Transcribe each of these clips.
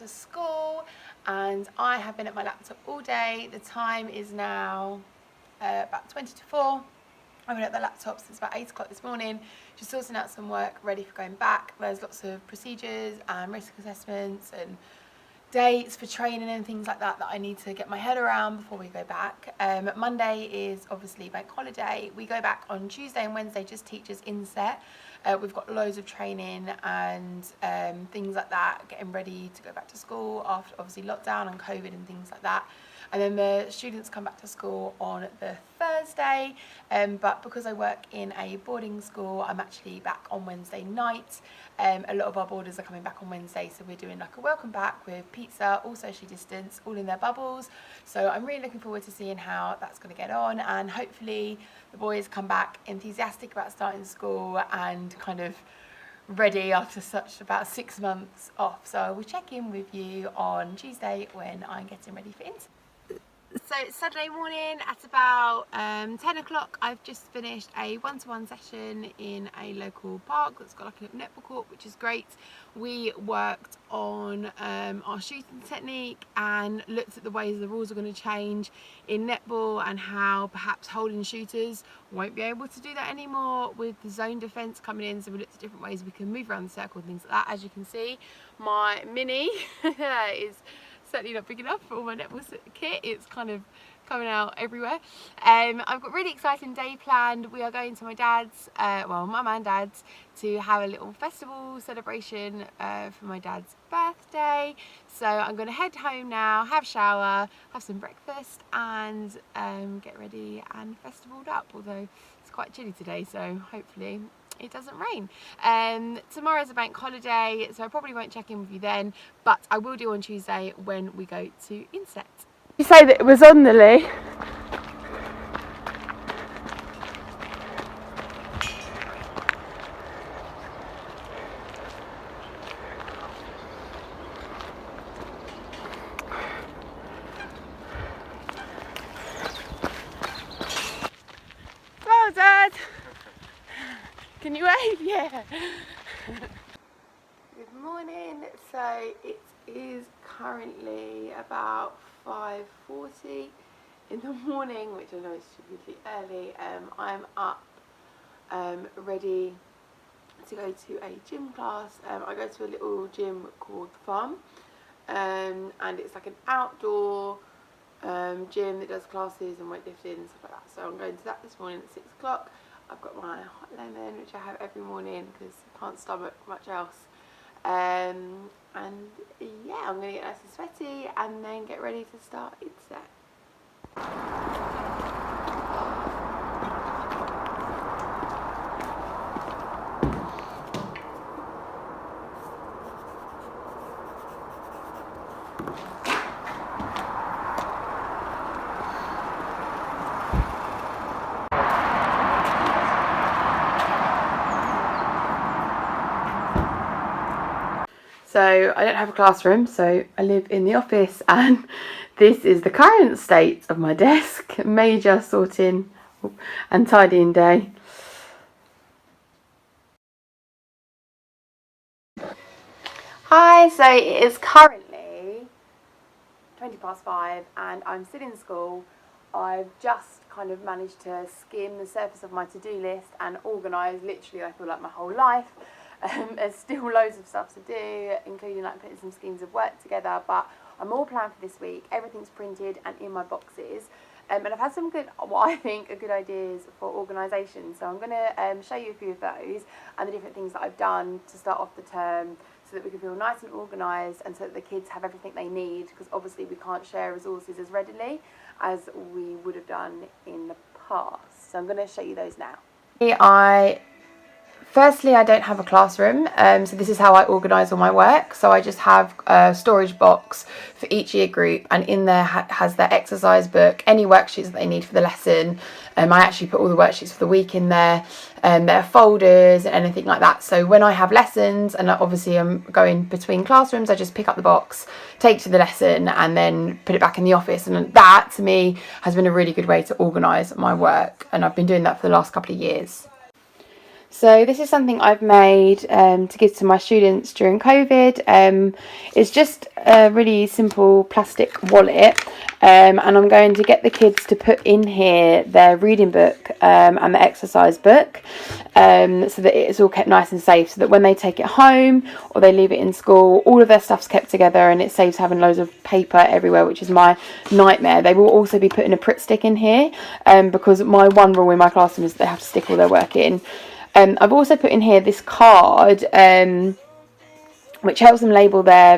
to school, and I have been at my laptop all day. The time is now about 20 to 4. I've been at the laptop since about 8 o'clock this morning, just sorting out some work ready for going back. There's lots of procedures and risk assessments and dates for training and things like that that I need to get my head around before we go back. Monday is obviously bank holiday. We go back on Tuesday and Wednesday, just teachers inset. We've got loads of training and things like that, getting ready to go back to school after obviously lockdown and COVID and things like that. And then the students come back to school on the Thursday, but because I work in a boarding school, I'm actually back on Wednesday night. A lot of our boarders are coming back on Wednesday, so we're doing like a welcome back with pizza, all socially distanced, all in their bubbles. So I'm really looking forward to seeing how that's going to get on, and hopefully the boys come back enthusiastic about starting school and kind of ready after such about 6 months off. So I will check in with you on Tuesday when I'm getting ready for inset. So it's Saturday morning at about 10 o'clock. I've just finished a one-to-one session in a local park that's got like a netball court, which is great. We worked on our shooting technique and looked at the ways the rules are going to change in netball and how perhaps holding shooters won't be able to do that anymore with the zone defence coming in. So we looked at different ways we can move around the circle and things like that. As you can see, my mini is certainly not big enough for all my netball kit. It's kind of coming out everywhere. I've got a really exciting day planned. We are going to my dad's, well, my mum and dad's, to have a little festival celebration for my dad's birthday. So I'm going to head home now, have a shower, have some breakfast, and get ready and festivaled up. Although it's quite chilly today, so hopefully it doesn't rain. Tomorrow's a bank holiday, so I probably won't check in with you then, but I will do on Tuesday when we go to inset. You say that it was on, Lily? Well, Dad. Can you wave? Yeah. Good morning. So it is currently about 5:40 in the morning, which I know is stupidly early. I'm up, ready to go to a gym class. I go to a little gym called The Farm, and it's like an outdoor gym that does classes and weightlifting and stuff like that. So I'm going to that this morning at 6 o'clock. I've got my hot lemon, which I have every morning because I can't stomach much else. And yeah, I'm going to get nice and sweaty and then get ready to start inset. So I don't have a classroom, so I live in the office, and this is the current state of my desk. Major sorting and tidying day. Hi, so it is currently 5:20 and I'm still in school. I've just kind of managed to skim the surface of my to-do list and organise literally, I feel like, my whole life. There's still loads of stuff to do, including like putting some schemes of work together, but I'm all planned for this week. Everything's printed and in my boxes, and I've had some good, what I think are good ideas for organisation. So I'm going to show you a few of those and the different things that I've done to start off the term, so that we can feel nice and organised and so that the kids have everything they need, because obviously we can't share resources as readily as we would have done in the past. So I'm going to show you those now. Firstly, I don't have a classroom, so this is how I organise all my work. So I just have a storage box for each year group, and in there has their exercise book, any worksheets that they need for the lesson. I actually put all the worksheets for the week in there, their folders and anything like that. So when I have lessons, and obviously I'm going between classrooms, I just pick up the box, take to the lesson, and then put it back in the office. And that, to me, has been a really good way to organise my work, and I've been doing that for the last couple of years. So this is something I've made to give to my students during COVID. It's just a really simple plastic wallet, and I'm going to get the kids to put in here their reading book and the exercise book, so that it's all kept nice and safe, so that when they take it home or they leave it in school, all of their stuff's kept together and it saves having loads of paper everywhere, which is my nightmare. They will also be putting a Pritt stick in here, because my one rule in my classroom is they have to stick all their work in. I've also put in here this card, which helps them label their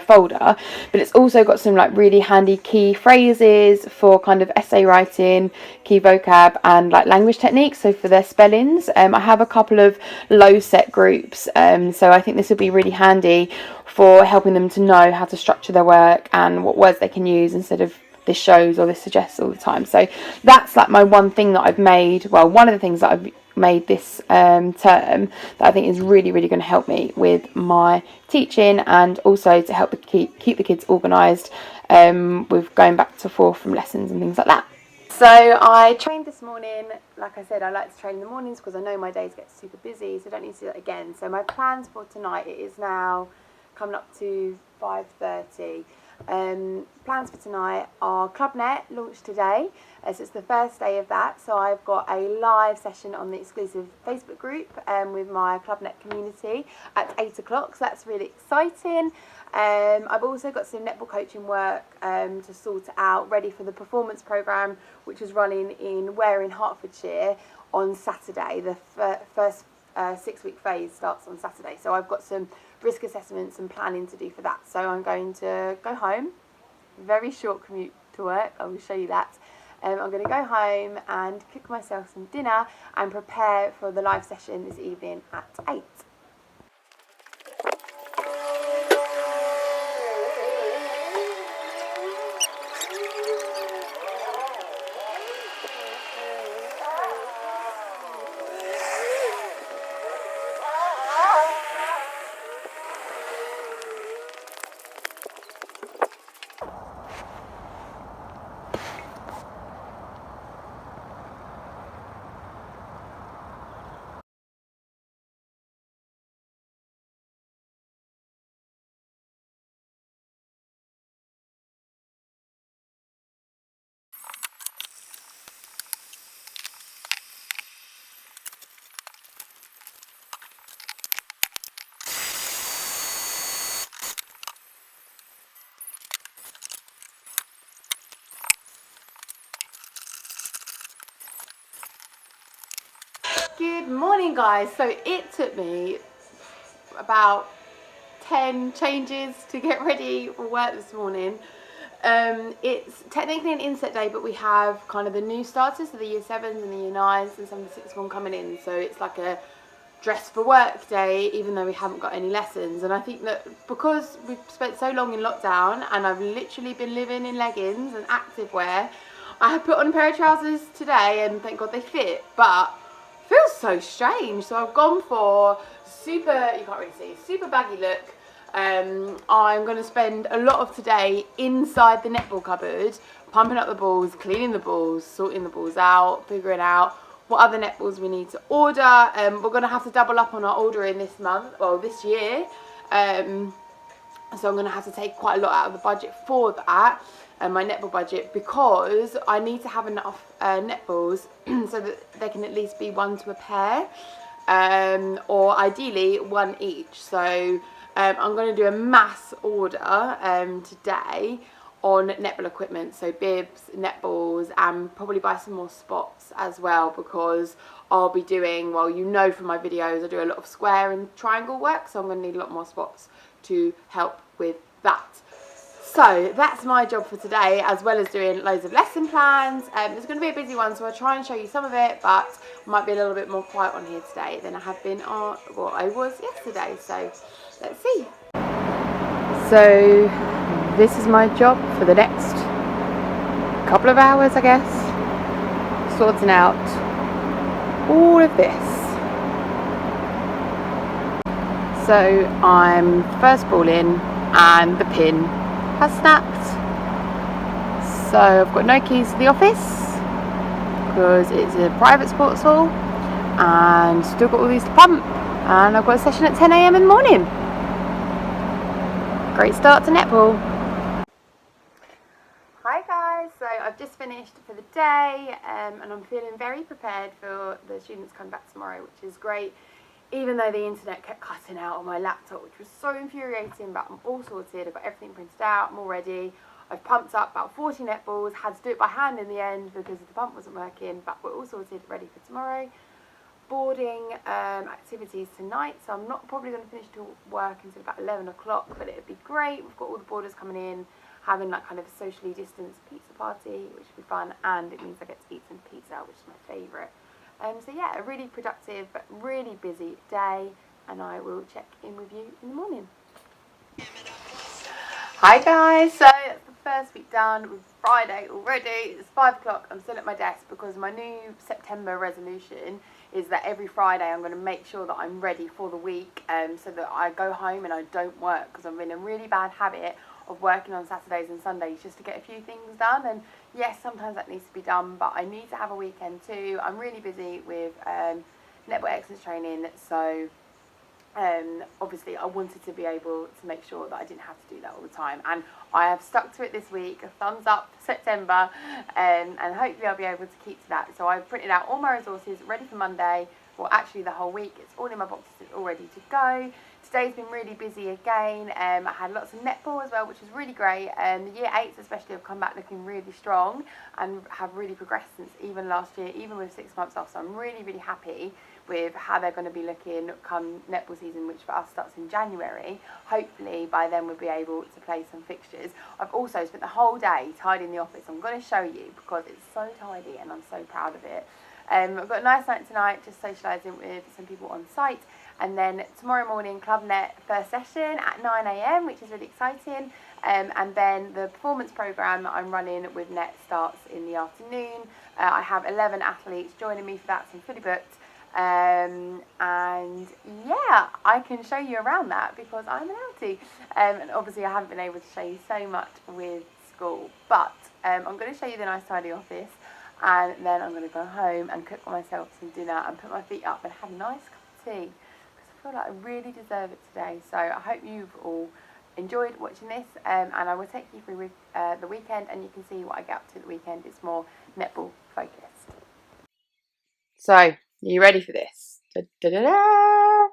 folder, but it's also got some like really handy key phrases for kind of essay writing, key vocab, and like language techniques. So for their spellings, I have a couple of low set groups, so I think this will be really handy for helping them to know how to structure their work and what words they can use instead of this shows or this suggests all the time. So that's like my one thing that I've made, well, one of the things that I've made this term that I think is really going to help me with my teaching, and also to help keep the kids organised with going back to forth from lessons and things like that. So I trained this morning. Like I said, I like to train in the mornings because I know my days get super busy, so I don't need to do that again. So my plans for tonight, it is now coming up to 5:30. Plans for tonight are ClubNet launched today, so it's the first day of that. So I've got a live session on the exclusive Facebook group with my ClubNet community at 8 o'clock, so that's really exciting. I've also got some netball coaching work to sort out, ready for the performance programme, which is running in Ware in Hertfordshire on Saturday. The first 6-week phase starts on Saturday, so I've got some risk assessments and planning to do for that. So I'm going to go home, very short commute to work, I will show you that. I'm going to go home and cook myself some dinner and prepare for the live session this evening at 8. Good morning, guys. So it took me about 10 changes to get ready for work this morning. It's technically an inset day, but we have kind of the new starters, so the year 7s and the year 9s and some of the 6th form coming in, so it's like a dress for work day, even though we haven't got any lessons. And I think that because we've spent so long in lockdown and I've literally been living in leggings and activewear, I have put on a pair of trousers today and thank God they fit, but feels so strange. So I've gone for super, you can't really see, super baggy look. I'm going to spend a lot of today inside the netball cupboard, pumping up the balls, cleaning the balls, sorting the balls out, figuring out what other netballs we need to order. We're going to have to double up on our ordering this month, well this year. So I'm going to have to take quite a lot out of the budget for that, my netball budget, because I need to have enough netballs so that they can at least be one to a pair, or ideally one each. So I'm going to do a mass order today on netball equipment, so bibs, netballs, and probably buy some more spots as well, because I'll be doing, well, you know from my videos, I do a lot of square and triangle work, so I'm going to need a lot more spots to help with that. So that's my job for today, as well as doing loads of lesson plans. It's going to be a busy one, so I'll try and show you some of it, but might be a little bit more quiet on here today than I have been on, well, I was yesterday, so let's see. So this is my job for the next couple of hours, I guess, sorting out all of this. So I'm first ball in and the pin has snapped, so I've got no keys to the office because it's a private sports hall, and still got all these to pump, and I've got a session at 10 a.m. in the morning. Great start to netball. Hi guys, so I've just finished for the day and I'm feeling very prepared for the students coming back tomorrow, which is great, even though the internet kept cutting out on my laptop, which was so infuriating. But I'm all sorted, I've got everything printed out, I'm all ready. I've pumped up about 40 netballs, had to do it by hand in the end because the pump wasn't working, but we're all sorted, ready for tomorrow. Boarding activities tonight, so I'm not probably going to finish till work until about 11 o'clock, but it'd be great. We've got all the boarders coming in, having that kind of a socially distanced pizza party, which would be fun, and it means I get to eat some pizza, which is my favourite. So yeah, a really productive but really busy day, and I will check in with you in the morning. Hi guys, so it's the first week done with Friday already. It's 5 o'clock, I'm still at my desk because my new September resolution is that every Friday I'm going to make sure that I'm ready for the week, so that I go home and I don't work, because I'm in a really bad habit of working on Saturdays and Sundays just to get a few things done. And yes, sometimes that needs to be done, but I need to have a weekend too. I'm really busy with network excellence training, so obviously I wanted to be able to make sure that I didn't have to do that all the time, and I have stuck to it this week. A thumbs up for September, and hopefully I'll be able to keep to that. So I've printed out all my resources ready for Monday, well actually the whole week. It's all in my boxes, all ready to go. Today's been really busy again. I had lots of netball as well, which was really great. The year 8s especially have come back looking really strong and have really progressed since even last year, even with 6 months off. So I'm really happy with how they're going to be looking come netball season, which for us starts in January. Hopefully by then we'll be able to play some fixtures. I've also spent the whole day tidying the office. I'm going to show you because it's so tidy and I'm so proud of it. I've got a nice night tonight, just socialising with some people on site, and then tomorrow morning Club Net first session at 9 a.m, which is really exciting. And then the performance programme that I'm running with Net starts in the afternoon. I have 11 athletes joining me for that, so I'm fully booked. And yeah, I can show you around that because I'm allowed to. And obviously I haven't been able to show you so much with school, but I'm going to show you the nice tidy office, and then I'm going to go home and cook myself some dinner and put my feet up and have a nice cup of tea, because I feel like I really deserve it today. So I hope you've all enjoyed watching this, and I will take you through with the weekend, and you can see what I get up to the weekend. It's more netball focused. So, are you ready for this? Da, da, da, da.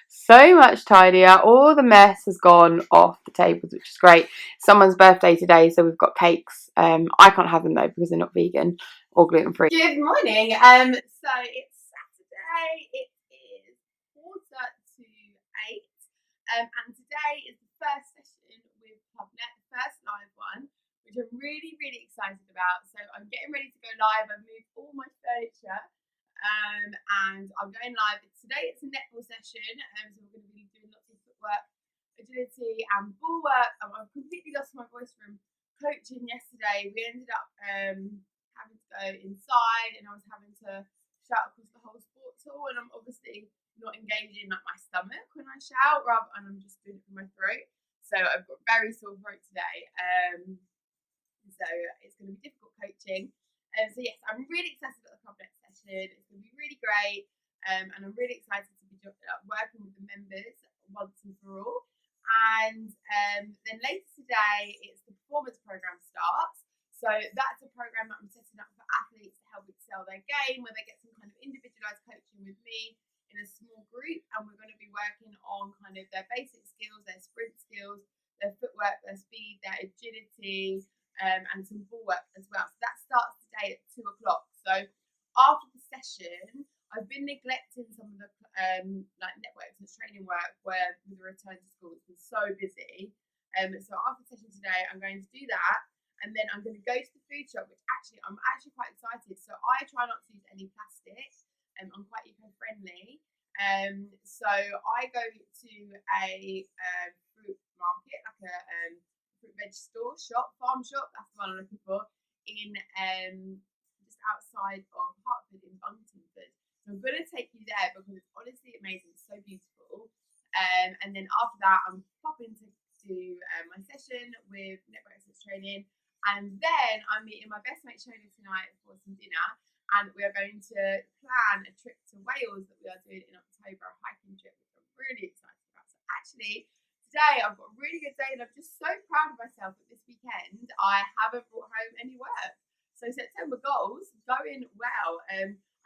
So much tidier. All the mess has gone off the tables, which is great. Someone's birthday today, so we've got cakes. I can't have them though because they're not vegan or gluten free. Good morning. So it's Saturday. It is 7:45, and today is the first session with PubNet, the first live one, which I'm really excited about. So I'm getting ready to go live. I've moved all my furniture. And I'm going live. Today it's a netball session, so we're going to be doing lots of footwork, agility and ball work. I've completely lost my voice from coaching yesterday. We ended up having to go inside, and I was having to shout across the whole sports hall, and I'm obviously not engaging like my stomach when I shout, and I'm just doing it from my throat. So I've got very sore throat today, so it's going to be difficult coaching. So yes, I'm really excited about the project session. It's going to be really great, and I'm really excited to be working with the members once and for all. And then later today, it's the performance program starts. So that's a program that I'm setting up for athletes to help excel their game, where they get some kind of individualised coaching with me in a small group, and we're going to be working on kind of their basic skills, their sprint skills, their footwork, their speed, their agility, and some ball work as well. So that starts today at 2 o'clock. So after the session, I've been neglecting some of the like networks and training work where with the return to school it's been so busy. So after the session today, I'm going to do that, and then I'm going to go to the food shop, which I'm actually quite excited. So I try not to use any plastic. I'm quite eco-friendly. So I go to a fruit market, like a fruit veg store, farm shop, that's the one I'm looking for, in just outside of Hertford in Buntingford. So I'm going to take you there because it's honestly amazing, it's so beautiful. And then after that, I'm popping to do my session with network excellence training, and then I'm meeting my best mate Shona tonight for some dinner. and we are going to plan a trip to Wales that we are doing in October, a hiking trip, which I'm really excited about. So actually, today I've got a really good day and I'm just so proud of myself that this weekend I haven't brought home any work. So September goals going well.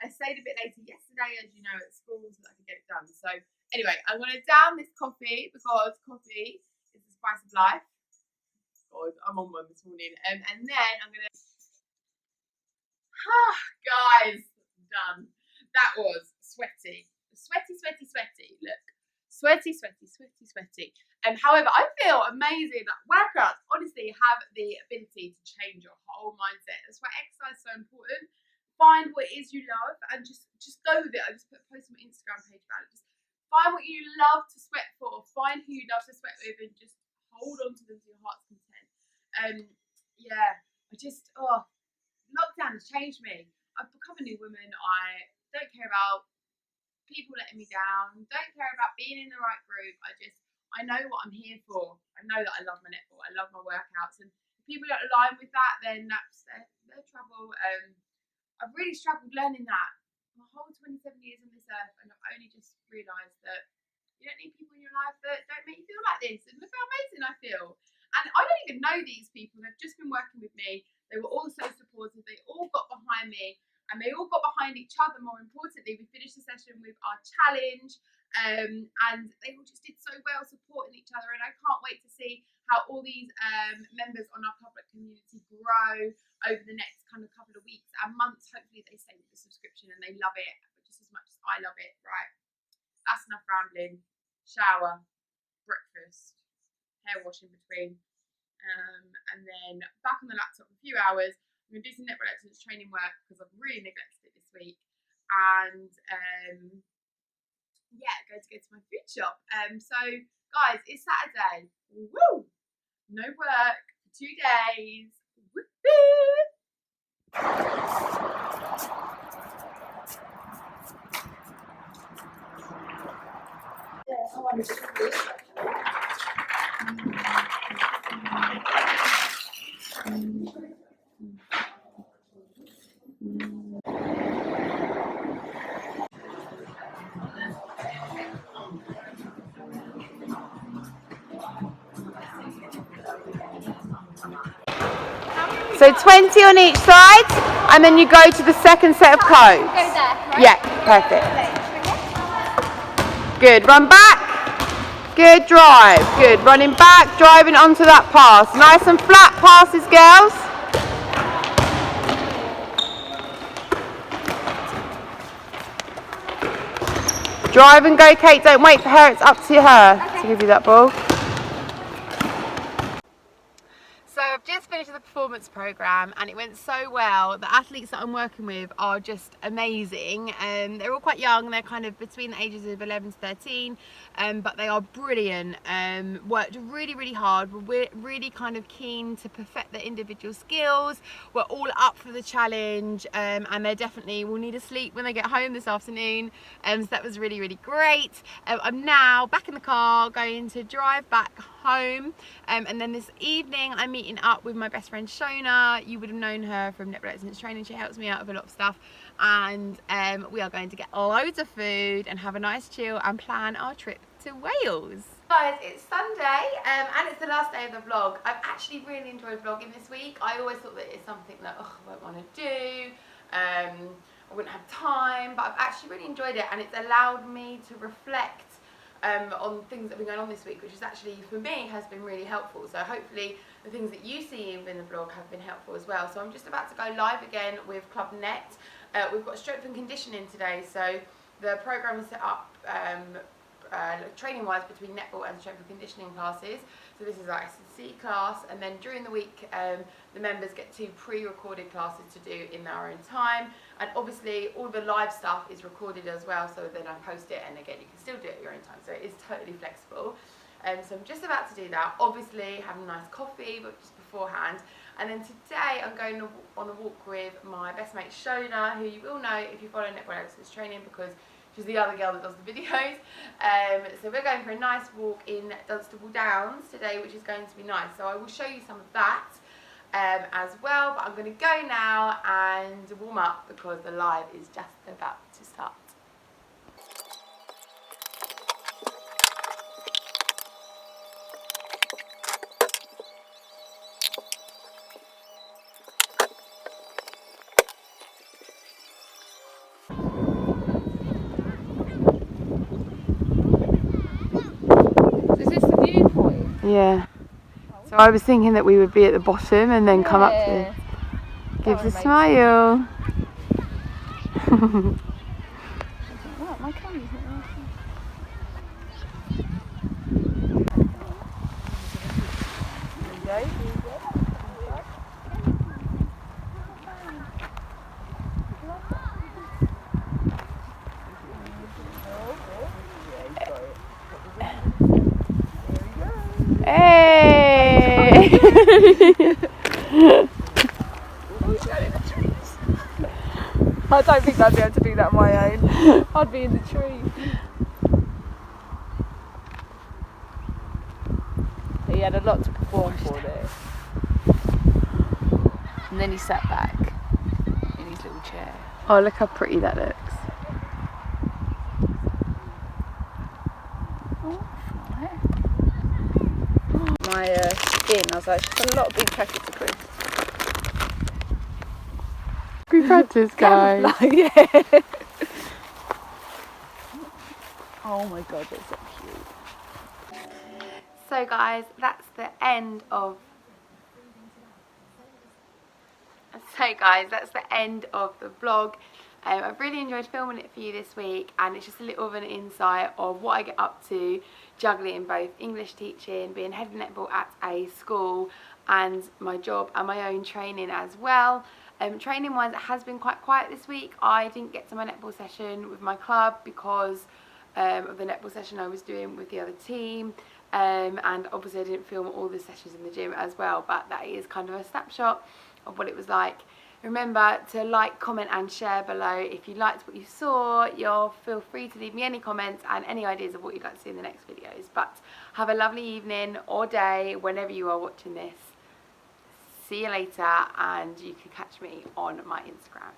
I stayed a bit later yesterday, as you know, at school so that I could get it done. So anyway, I'm going to down this coffee because coffee is the spice of life. God, I'm on one this morning. And then I'm going to... guys, done. That was sweaty. Sweaty, sweaty, sweaty. Look. Sweaty, sweaty, sweaty, sweaty. However, I feel amazing that workouts honestly have the ability to change your whole mindset. That's why exercise is so important. Find what it is you love and just go with it. I just put a post on my Instagram page about it. Just find what you love to sweat for. Find who you love to sweat with and just hold on to them to your heart's content. Yeah, lockdown has changed me. I've become a new woman. I don't care about people letting me down. Don't care about being in the right group. I know what I'm here for. I know that I love my netball. I love my workouts. And if people don't align with that, then that's their trouble. I've really struggled learning that my whole 27 years on this earth, and I've only just realised that you don't need people in your life that don't make you feel like this. And look how amazing I feel. And I don't even know these people. They've just been working with me. They were all so supportive. They all got behind me. And they all got behind each other. More importantly, we finished the session with our challenge, and they all just did so well supporting each other. And I can't wait to see how all these members on our public community grow over the next kind of couple of weeks and months. Hopefully they stay with the subscription and they love it just as much as I love it. Right, that's enough rambling. Shower, breakfast, hair wash in between, and then back on the laptop for a few hours. I'm going to do some netball excellence training work because I've really neglected it this week. And going to go to my food shop. So guys, it's Saturday. Woo! No work for 2 days. Woo-hoo! So 20 on each side, and then you go to the second set of codes. Go there, right? Yeah, perfect. Good, run back. Good, drive. Good, running back, driving onto that pass. Nice and flat passes, girls. Drive and go, Kate. Don't wait for her. It's up to her to give you that ball. So I've just finished the performance program and it went so well. The athletes that I'm working with are just amazing. They're all quite young. They're kind of between the ages of 11 to 13, but they are brilliant. Worked really, really hard. We're really kind of keen to perfect their individual skills. We're all up for the challenge, and they definitely will need a sleep when they get home this afternoon. So that was really, really great. I'm now back in the car going to drive back home, and then this evening I'm meeting up with my best friend Shona. You would have known her from Netball Excellence Training. She helps me out with a lot of stuff, and we are going to get loads of food and have a nice chill and plan our trip to Wales. Guys, it's Sunday, and it's the last day of the vlog. I've actually really enjoyed vlogging this week. I always thought that it's something that I won't want to do, I wouldn't have time, but I've actually really enjoyed it, and it's allowed me to reflect on things that have been going on this week, which is actually, for me, has been really helpful. So hopefully the things that you see in the vlog have been helpful as well. So I'm just about to go live again with Club Net. We've got strength and conditioning today, so the program is set up training wise between netball and strength and conditioning classes. So this is our S&C class, and then during the week the members get 2 pre-recorded classes to do in their own time, and obviously all the live stuff is recorded as well, so then I post it, and again you can still do it at your own time, so it is totally flexible. So I'm just about to do that, obviously having a nice coffee, but just beforehand. And then today I'm going on a walk with my best mate Shona, who you will know if you follow Netball Excellence Training, because she's the other girl that does the videos. So we're going for a nice walk in Dunstable Downs today, which is going to be nice. So I will show you some of that. as well. But I'm going to go now and warm up because the live is just about to start. Is this the viewpoint? Yeah. So I was thinking that we would be at the bottom and then come up to this. Gives a smile. Wow, my camera's not working. There you go. Hey! I don't think I'd be able to do that on my own. I'd be in the tree. He had a lot to perform for this. And then he sat back in his little chair. Oh, look how pretty that looks. My skin, I was like, she's a lot of big packets of crisps. We practice, guys. Yeah. Oh my god, that's so cute. So guys, that's the end of the vlog. I've really enjoyed filming it for you this week, and it's just a little of an insight of what I get up to juggling both English teaching, being head of netball at a school, and my job and my own training as well. Training wise, it has been quite quiet this week. I didn't get to my netball session with my club because of the netball session I was doing with the other team, and obviously I didn't film all the sessions in the gym as well, but that is kind of a snapshot of what it was like. Remember to like, comment and share below if you liked what you saw. You'll feel free to leave me any comments and any ideas of what you'd like to see in the next videos. But have a lovely evening or day whenever you are watching this. See you later, and you can catch me on my Instagram.